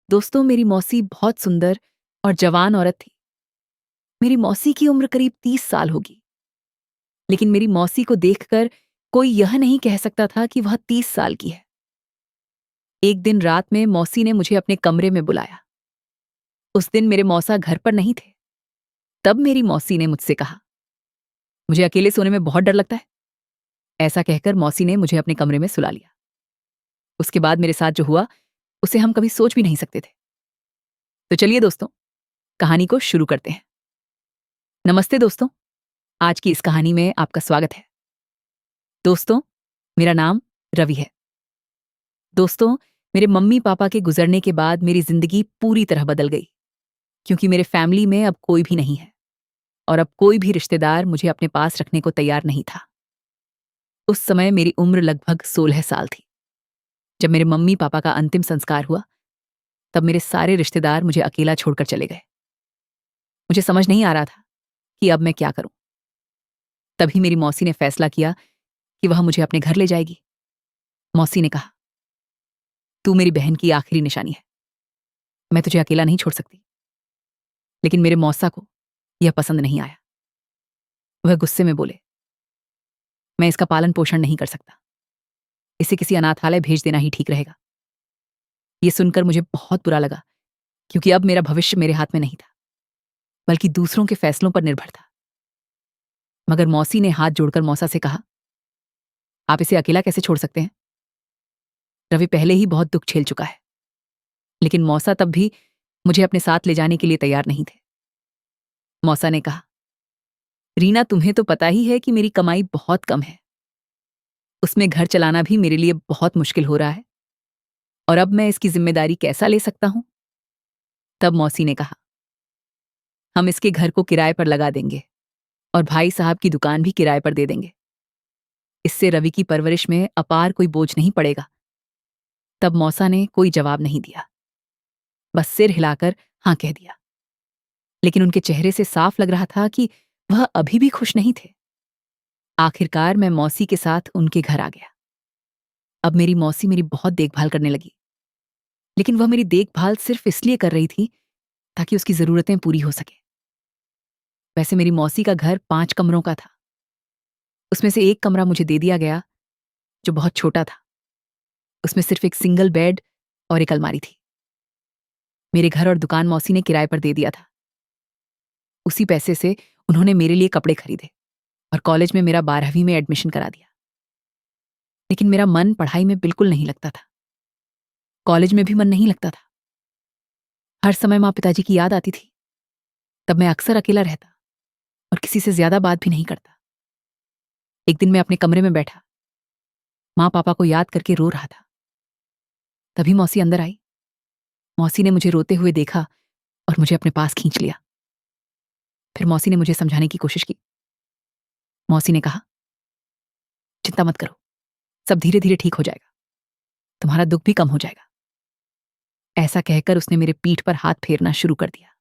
दोस्तों, मेरी मौसी बहुत सुंदर और जवान औरत थी। मेरी मौसी की उम्र करीब 30 साल होगी। लेकिन मेरी मौसी को देखकर कोई यह नहीं कह सकता था कि वह 30 साल की है। एक दिन रात में मौसी ने मुझे अपने कमरे में बुलाया। उस दिन मेरे मौसा घर पर नहीं थे। तब मेरी मौसी ने मुझसे कहा, मुझे अकेले सोने में बहुत डर लगता है। ऐसा कहकर मौसी ने मुझे अपने कमरे में सुला लिया। उसके बाद मेरे साथ जो हुआ, उसे हम कभी सोच भी नहीं सकते थे। तो चलिए दोस्तों, कहानी को शुरू करते हैं। नमस्ते दोस्तों, आज की इस कहानी में आपका स्वागत है। दोस्तों, मेरा नाम रवि है। दोस्तों, मेरे मम्मी पापा के गुजरने के बाद मेरी जिंदगी पूरी तरह बदल गई, क्योंकि मेरे फैमिली में अब कोई भी नहीं है और अब कोई भी रिश्तेदार मुझे अपने पास रखने को तैयार नहीं था। उस समय मेरी उम्र लगभग 16 साल थी। जब मेरे मम्मी पापा का अंतिम संस्कार हुआ, तब मेरे सारे रिश्तेदार मुझे अकेला छोड़कर चले गए। मुझे समझ नहीं आ रहा था कि अब मैं क्या करूं। तभी मेरी मौसी ने फैसला किया कि वह मुझे अपने घर ले जाएगी। मौसी ने कहा, तू मेरी बहन की आखिरी निशानी है, मैं तुझे अकेला नहीं छोड़ सकती। लेकिन मेरे मौसा को यह पसंद नहीं आया। वह गुस्से में बोले, मैं इसका पालन पोषण नहीं कर सकता, इसे किसी अनाथालय भेज देना ही ठीक रहेगा। यह सुनकर मुझे बहुत बुरा लगा, क्योंकि अब मेरा भविष्य मेरे हाथ में नहीं था, बल्कि दूसरों के फैसलों पर निर्भर था। मगर मौसी ने हाथ जोड़कर मौसा से कहा, आप इसे अकेला कैसे छोड़ सकते हैं? रवि पहले ही बहुत दुख झेल चुका है। लेकिन मौसा तब भी मुझे अपने साथ ले जाने के लिए तैयार नहीं थे। मौसा ने कहा, रीना, तुम्हें तो पता ही है कि मेरी कमाई बहुत कम है। उसमें घर चलाना भी मेरे लिए बहुत मुश्किल हो रहा है, और अब मैं इसकी जिम्मेदारी कैसा ले सकता हूं? तब मौसी ने कहा, हम इसके घर को किराए पर लगा देंगे और भाई साहब की दुकान भी किराए पर दे देंगे। इससे रवि की परवरिश में अपार कोई बोझ नहीं पड़ेगा। तब मौसा ने कोई जवाब नहीं दिया, बस सिर हिलाकर हां कह दिया। लेकिन उनके चेहरे से साफ लग रहा था कि वह अभी भी खुश नहीं थे। आखिरकार मैं मौसी के साथ उनके घर आ गया। अब मेरी मौसी मेरी बहुत देखभाल करने लगी, लेकिन वह मेरी देखभाल सिर्फ इसलिए कर रही थी ताकि उसकी जरूरतें पूरी हो सके। वैसे मेरी मौसी का घर 5 कमरों का था। उसमें से एक कमरा मुझे दे दिया गया, जो बहुत छोटा था। उसमें सिर्फ एक सिंगल बेड और एक अलमारी थी। मेरे घर और दुकान मौसी ने किराए पर दे दिया था। उसी पैसे से उन्होंने मेरे लिए कपड़े खरीदे और कॉलेज में मेरा 12वीं में एडमिशन करा दिया। लेकिन मेरा मन पढ़ाई में बिल्कुल नहीं लगता था। कॉलेज में भी मन नहीं लगता था। हर समय माँ पिताजी की याद आती थी। तब मैं अक्सर अकेला रहता और किसी से ज्यादा बात भी नहीं करता। एक दिन मैं अपने कमरे में बैठा, माँ पापा को याद करके रो रहा था। तभी मौसी अंदर आई। मौसी ने मुझे रोते हुए देखा और मुझे अपने पास खींच लिया। फिर मौसी ने मुझे समझाने की कोशिश की। मौसी ने कहा, चिंता मत करो, सब धीरे धीरे ठीक हो जाएगा, तुम्हारा दुख भी कम हो जाएगा। ऐसा कहकर उसने मेरे पीठ पर हाथ फेरना शुरू कर दिया।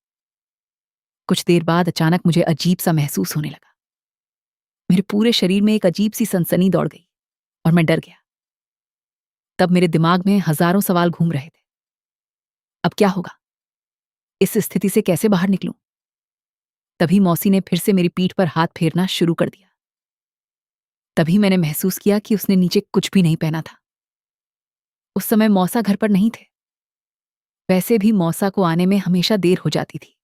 कुछ देर बाद अचानक मुझे अजीब सा महसूस होने लगा। मेरे पूरे शरीर में एक अजीब सी सनसनी दौड़ गई और मैं डर गया। तब मेरे दिमाग में हजारों सवाल घूम रहे थे। अब क्या होगा? इस स्थिति से कैसे बाहर निकलूं? तभी मौसी ने फिर से मेरी पीठ पर हाथ फेरना शुरू कर दिया। तभी मैंने महसूस किया कि उसने नीचे कुछ भी नहीं पहना था। उस समय मौसा घर पर नहीं थे। वैसे भी मौसा को आने में हमेशा देर हो जाती थी।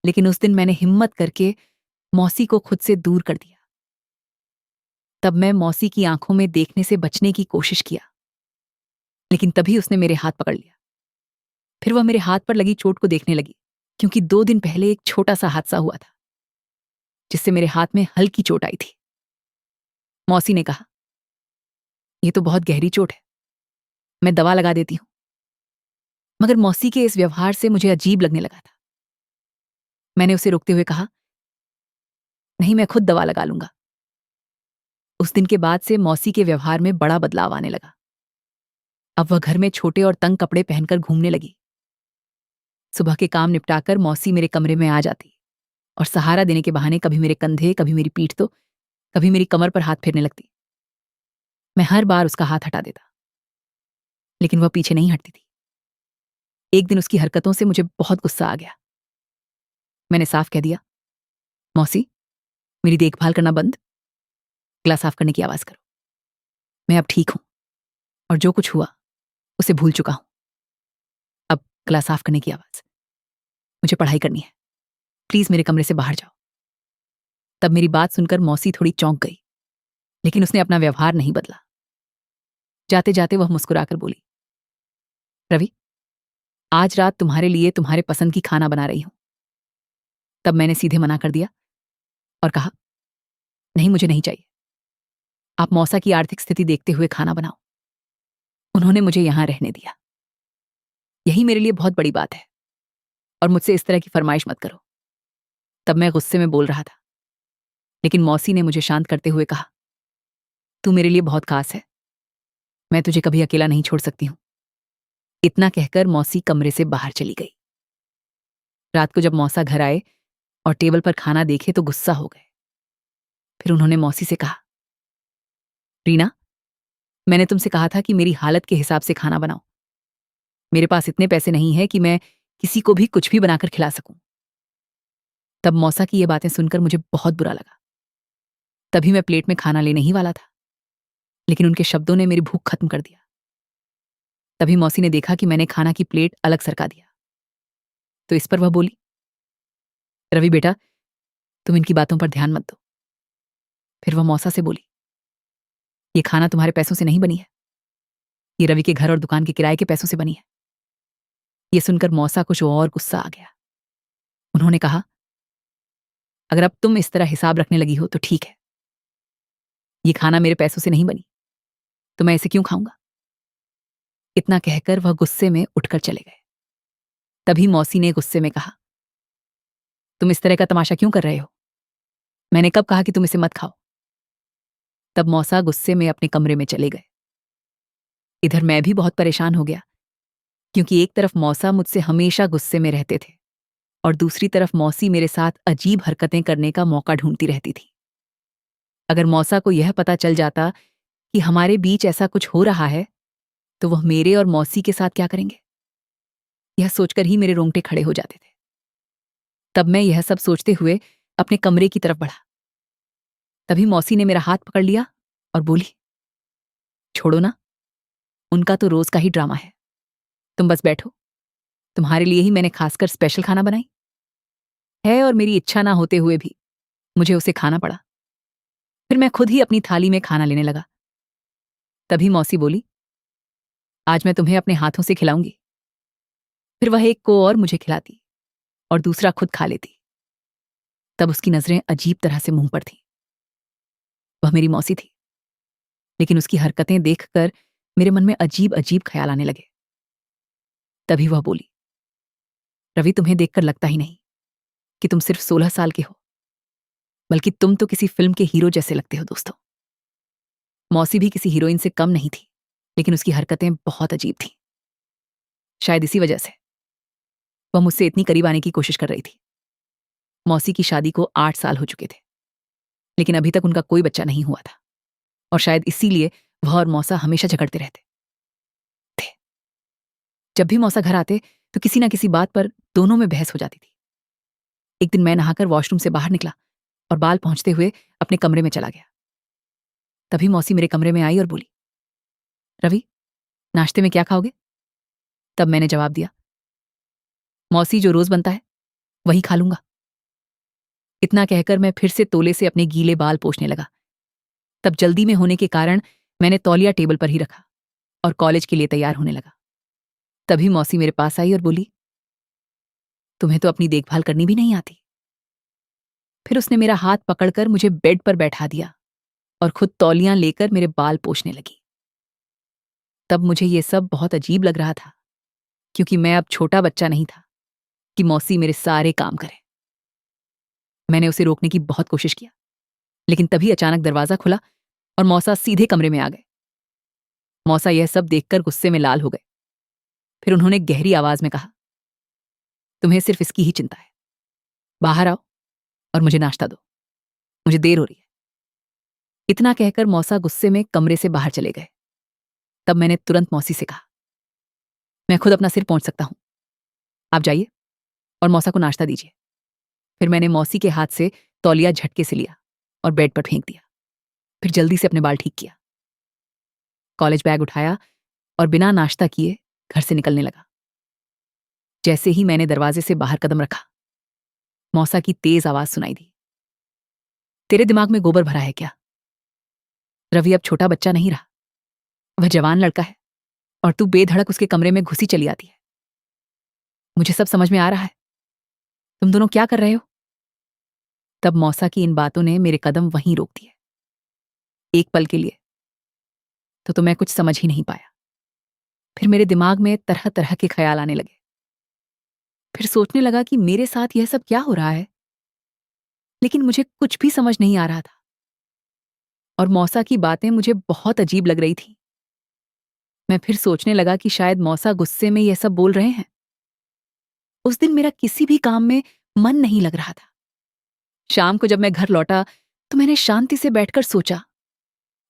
लेकिन उस दिन मैंने हिम्मत करके मौसी को खुद से दूर कर दिया। तब मैं मौसी की आंखों में देखने से बचने की कोशिश किया, लेकिन तभी उसने मेरे हाथ पकड़ लिया। फिर वह मेरे हाथ पर लगी चोट को देखने लगी, क्योंकि 2 दिन पहले एक छोटा सा हादसा हुआ था, जिससे मेरे हाथ में हल्की चोट आई थी। मौसी ने कहा, यह तो बहुत गहरी चोट है, मैं दवा लगा देती हूं। मगर मौसी के इस व्यवहार से मुझे अजीब लगने लगा था। मैंने उसे रोकते हुए कहा, नहीं, मैं खुद दवा लगा लूंगा। उस दिन के बाद से मौसी के व्यवहार में बड़ा बदलाव आने लगा। अब वह घर में छोटे और तंग कपड़े पहनकर घूमने लगी। सुबह के काम निपटाकर मौसी मेरे कमरे में आ जाती और सहारा देने के बहाने कभी मेरे कंधे, कभी मेरी पीठ, तो कभी मेरी कमर पर हाथ फेरने लगती। मैं हर बार उसका हाथ हटा देता, लेकिन वह पीछे नहीं हटती थी। एक दिन उसकी हरकतों से मुझे बहुत गुस्सा आ गया। मैंने साफ कह दिया, मौसी, मेरी देखभाल करना बंद, गिलास साफ करने की आवाज करो। मैं अब ठीक हूं और जो कुछ हुआ उसे भूल चुका हूं। अब गिलास साफ करने की आवाज। मुझे पढ़ाई करनी है, प्लीज मेरे कमरे से बाहर जाओ। तब मेरी बात सुनकर मौसी थोड़ी चौंक गई, लेकिन उसने अपना व्यवहार नहीं बदला। जाते जाते वह मुस्कुराकर बोली, रवि, आज रात तुम्हारे लिए तुम्हारे पसंद की खाना बना रही हूं। तब मैंने सीधे मना कर दिया और कहा, नहीं, मुझे नहीं चाहिए। आप मौसा की आर्थिक स्थिति देखते हुए खाना बनाओ। उन्होंने मुझे यहां रहने दिया, यही मेरे लिए बहुत बड़ी बात है, और मुझसे इस तरह की फरमाइश मत करो। तब मैं गुस्से में बोल रहा था, लेकिन मौसी ने मुझे शांत करते हुए कहा, तू मेरे लिए बहुत खास है, मैं तुझे कभी अकेला नहीं छोड़ सकती हूं। इतना कहकर मौसी कमरे से बाहर चली गई। रात को जब मौसा घर आए और टेबल पर खाना देखे तो गुस्सा हो गए। फिर उन्होंने मौसी से कहा, रीना, मैंने तुमसे कहा था कि मेरी हालत के हिसाब से खाना बनाओ। मेरे पास इतने पैसे नहीं है कि मैं किसी को भी कुछ भी बनाकर खिला सकूं। तब मौसा की ये बातें सुनकर मुझे बहुत बुरा लगा। तभी मैं प्लेट में खाना लेने ही वाला था, लेकिन उनके शब्दों ने मेरी भूख खत्म कर दिया। तभी मौसी ने देखा कि मैंने खाना की प्लेट अलग सरका दिया, तो इस पर वह बोली, रवि बेटा, तुम इनकी बातों पर ध्यान मत दो। फिर वह मौसा से बोली, ये खाना तुम्हारे पैसों से नहीं बनी है, ये रवि के घर और दुकान के किराए के पैसों से बनी है। ये सुनकर मौसा कुछ और गुस्सा आ गया। उन्होंने कहा, अगर अब तुम इस तरह हिसाब रखने लगी हो तो ठीक है। ये खाना मेरे पैसों से नहीं बनी, तो मैं इसे क्यों खाऊंगा? इतना कहकर वह गुस्से में उठकर चले गए। तभी मौसी ने गुस्से में कहा, तुम इस तरह का तमाशा क्यों कर रहे हो? मैंने कब कहा कि तुम इसे मत खाओ? तब मौसा गुस्से में अपने कमरे में चले गए। इधर मैं भी बहुत परेशान हो गया, क्योंकि एक तरफ मौसा मुझसे हमेशा गुस्से में रहते थे और दूसरी तरफ मौसी मेरे साथ अजीब हरकतें करने का मौका ढूंढती रहती थी। अगर मौसा को यह पता चल जाता कि हमारे बीच ऐसा कुछ हो रहा है, तो वह मेरे और मौसी के साथ क्या करेंगे? यह सोचकर ही मेरे रोंगटे खड़े हो जाते थे। तब मैं यह सब सोचते हुए अपने कमरे की तरफ बढ़ा। तभी मौसी ने मेरा हाथ पकड़ लिया और बोली, छोड़ो ना, उनका तो रोज का ही ड्रामा है। तुम बस बैठो, तुम्हारे लिए ही मैंने खासकर स्पेशल खाना बनाई है, और मेरी इच्छा ना होते हुए भी मुझे उसे खाना पड़ा। फिर मैं खुद ही अपनी थाली में खाना लेने लगा। तभी मौसी बोली, आज मैं तुम्हें अपने हाथों से खिलाऊंगी। फिर वह एक को और मुझे खिलाती और दूसरा खुद खा लेती। तब उसकी नजरें अजीब तरह से मुंह पर थीं। वह मेरी मौसी थी, लेकिन उसकी हरकतें देखकर मेरे मन में अजीब अजीब ख्याल आने लगे। तभी वह बोली, रवि, तुम्हें देखकर लगता ही नहीं कि तुम सिर्फ 16 साल के हो, बल्कि तुम तो किसी फिल्म के हीरो जैसे लगते हो। दोस्तों, मौसी भी किसी हीरोइन से कम नहीं थी, लेकिन उसकी हरकतें बहुत अजीब थीं। शायद इसी वजह से वह मुझसे इतनी करीब आने की कोशिश कर रही थी। मौसी की शादी को 8 साल हो चुके थे, लेकिन अभी तक उनका कोई बच्चा नहीं हुआ था, और शायद इसीलिए वह और मौसा हमेशा झगड़ते रहते थे। जब भी मौसा घर आते तो किसी ना किसी बात पर दोनों में बहस हो जाती थी। एक दिन मैं नहाकर वॉशरूम से बाहर निकला और बाल पहुंचते हुए अपने कमरे में चला गया। तभी मौसी मेरे कमरे में आई और बोली, रवि, नाश्ते में क्या खाओगे? तब मैंने जवाब दिया, मौसी, जो रोज बनता है वही खा लूंगा। इतना कहकर मैं फिर से तोले से अपने गीले बाल पोंछने लगा। तब जल्दी में होने के कारण मैंने तौलिया टेबल पर ही रखा और कॉलेज के लिए तैयार होने लगा। तभी मौसी मेरे पास आई और बोली, तुम्हें तो अपनी देखभाल करनी भी नहीं आती। फिर उसने मेरा हाथ पकड़कर मुझे बेड पर बैठा दिया और खुद तौलियां लेकर मेरे बाल पोंछने लगी। तब मुझे यह सब बहुत अजीब लग रहा था, क्योंकि मैं अब छोटा बच्चा नहीं था कि मौसी मेरे सारे काम करे। मैंने उसे रोकने की बहुत कोशिश किया, लेकिन तभी अचानक दरवाजा खुला और मौसा सीधे कमरे में आ गए। मौसा यह सब देखकर गुस्से में लाल हो गए। फिर उन्होंने गहरी आवाज में कहा, तुम्हें सिर्फ इसकी ही चिंता है। बाहर आओ और मुझे नाश्ता दो, मुझे देर हो रही है। इतना कहकर मौसा गुस्से में कमरे से बाहर चले गए। तब मैंने तुरंत मौसी से कहा, मैं खुद अपना सिर पोंछ सकता हूं, आप जाइए और मौसा को नाश्ता दीजिए। फिर मैंने मौसी के हाथ से तौलिया झटके से लिया और बेड पर फेंक दिया। फिर जल्दी से अपने बाल ठीक किया, कॉलेज बैग उठाया और बिना नाश्ता किए घर से निकलने लगा। जैसे ही मैंने दरवाजे से बाहर कदम रखा, मौसा की तेज आवाज सुनाई दी। तेरे दिमाग में गोबर भरा है क्या? रवि अब छोटा बच्चा नहीं रहा, वह जवान लड़का है और तू बेधड़क उसके कमरे में घुसी चली आती है। मुझे सब समझ में आ रहा है। तुम दोनों क्या कर रहे हो? तब मौसा की इन बातों ने मेरे कदम वहीं रोक दिए। एक पल के लिए तो मैं कुछ समझ ही नहीं पाया। फिर मेरे दिमाग में तरह तरह के ख्याल आने लगे। फिर सोचने लगा कि मेरे साथ यह सब क्या हो रहा है, लेकिन मुझे कुछ भी समझ नहीं आ रहा था और मौसा की बातें मुझे बहुत अजीब लग रही थी। मैं फिर सोचने लगा कि शायद मौसा गुस्से में यह सब बोल रहे हैं। उस दिन मेरा किसी भी काम में मन नहीं लग रहा था। शाम को जब मैं घर लौटा तो मैंने शांति से बैठकर सोचा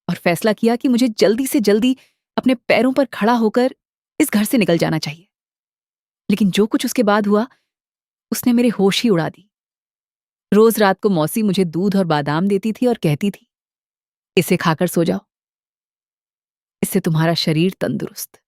और फैसला किया कि मुझे जल्दी से जल्दी अपने पैरों पर खड़ा होकर इस घर से निकल जाना चाहिए। लेकिन जो कुछ उसके बाद हुआ उसने मेरे होश ही उड़ा दी। रोज रात को मौसी मुझे दूध और बादाम देती थी और कहती थी, इसे खाकर सो जाओ, इससे तुम्हारा शरीर तंदुरुस्त।